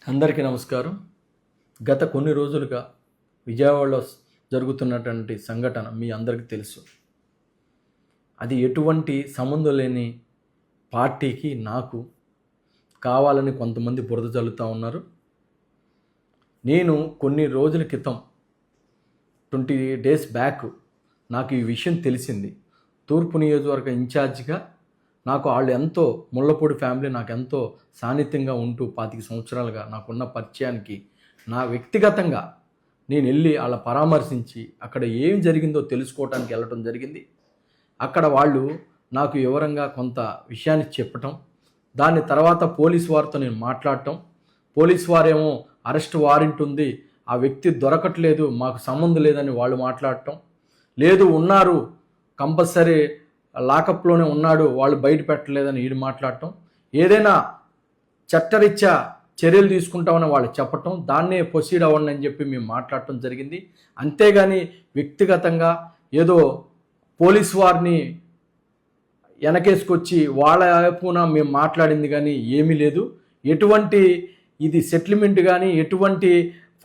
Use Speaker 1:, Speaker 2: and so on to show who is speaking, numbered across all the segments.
Speaker 1: అందరికీ నమస్కారం. గత కొన్ని రోజులుగా విజయవాడలో జరుగుతున్నటువంటి సంఘటన మీ అందరికీ తెలుసు. అది ఎటువంటి సంబంధం లేని పార్టీకి నాకు కావాలని కొంతమంది బురద జల్లుతూ ఉన్నారు. నేను కొన్ని రోజుల క్రితం 20 days బ్యాక్ నాకు ఈ విషయం తెలిసింది. తూర్పు నియోజకవర్గ ఇన్ఛార్జిగా నాకు వాళ్ళు ఎంతో ముళ్ళపూడి ఫ్యామిలీ నాకు ఎంతో సాన్నిధ్యంగా ఉంటూ 25 సంవత్సరాలుగా నాకున్న పరిచయానికి నా వ్యక్తిగతంగా నేను వెళ్ళి వాళ్ళ పరామర్శించి అక్కడ ఏం జరిగిందో తెలుసుకోవడానికి వెళ్ళటం జరిగింది. అక్కడ వాళ్ళు నాకు వివరంగా కొంత విషయాన్ని చెప్పటం, దాని తర్వాత పోలీసు వారితో నేను మాట్లాడటం, పోలీసు వారేమో అరెస్ట్ వారెంట్ ఉంది, ఆ వ్యక్తి దొరకట్లేదు, మాకు సంబంధం లేదని వాళ్ళు మాట్లాడటం, లేదు ఉన్నారు కంపల్సరీ లాకప్లోనే ఉన్నాడు, వాళ్ళు బయట పెట్టలేదని వీడు మాట్లాడటం, ఏదైనా చట్టరీత్యా చర్యలు తీసుకుంటామని వాళ్ళు చెప్పటం, దాన్నే ప్రొసీడ్ అవ్వండి అని చెప్పి మేము మాట్లాడటం జరిగింది. అంతేగాని వ్యక్తిగతంగా ఏదో పోలీసు వారిని వెనకేసుకొచ్చి వాళ్ళ వైపున మేము మాట్లాడింది కానీ ఏమీ లేదు. ఎటువంటి ఇది సెటిల్మెంట్ కానీ ఎటువంటి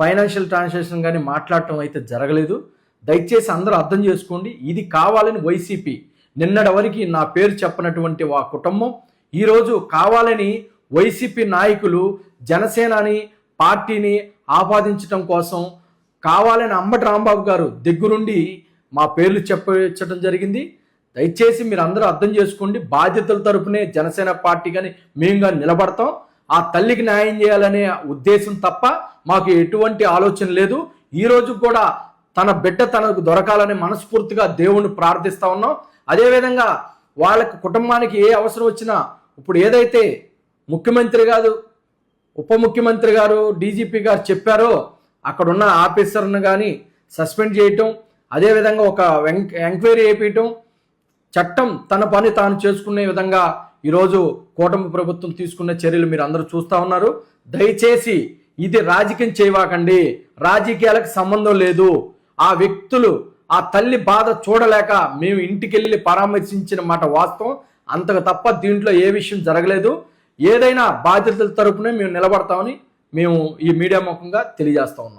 Speaker 1: ఫైనాన్షియల్ ట్రాన్సాక్షన్ కానీ మాట్లాడటం అయితే జరగలేదు. దయచేసి అందరూ అర్థం చేసుకోండి. ఇది కావాలని వైసీపీ నిన్నటి వరకు నా పేరు చెప్పనటువంటి ఆ కుటుంబం ఈరోజు కావాలని వైసీపీ నాయకులు జనసేనని పార్టీని ఆపాదించడం కోసం కావాలని అంబటి రాంబాబు గారు దగ్గరుండి మా పేర్లు చెప్పడం జరిగింది. దయచేసి మీరు అందరూ అర్థం చేసుకోండి. బాధ్యతల తరపునే జనసేన పార్టీ కానీ మేము కానీ నిలబడతాం. ఆ తల్లికి న్యాయం చేయాలనే ఉద్దేశం తప్ప మాకు ఎటువంటి ఆలోచన లేదు. ఈరోజు కూడా తన బిడ్డ తనకు దొరకాలని మనస్ఫూర్తిగా దేవుణ్ణి ప్రార్థిస్తూ ఉన్నాం. అదేవిధంగా వాళ్ళకి కుటుంబానికి ఏ అవసరం వచ్చినా ఇప్పుడు ఏదైతే ముఖ్యమంత్రి గారు ఉప ముఖ్యమంత్రి గారు డీజీపీ గారు చెప్పారో అక్కడున్న ఆఫీసర్ను కానీ సస్పెండ్ చేయటం, అదేవిధంగా ఒక ఎంక్వైరీ చేయించటం, చట్టం తన పని తాను చేసుకునే విధంగా ఈరోజు కూటమి ప్రభుత్వం తీసుకున్న చర్యలు మీరు అందరూ చూస్తూ ఉన్నారు. దయచేసి ఇది రాజకీయం చేయవాకండి. రాజకీయాలకు సంబంధం లేదు. ఆ వ్యక్తులు ఆ తల్లి బాధ చూడలేక మేము ఇంటికి వెళ్ళి పరామర్శించిన మాట వాస్తవం. అంతకు తప్ప దీంట్లో ఏ విషయం జరగలేదు. ఏదైనా బాధ్యతల తరపునే మేము నిలబడతామని మేము ఈ మీడియా ముఖంగా తెలియజేస్తా ఉన్నాం.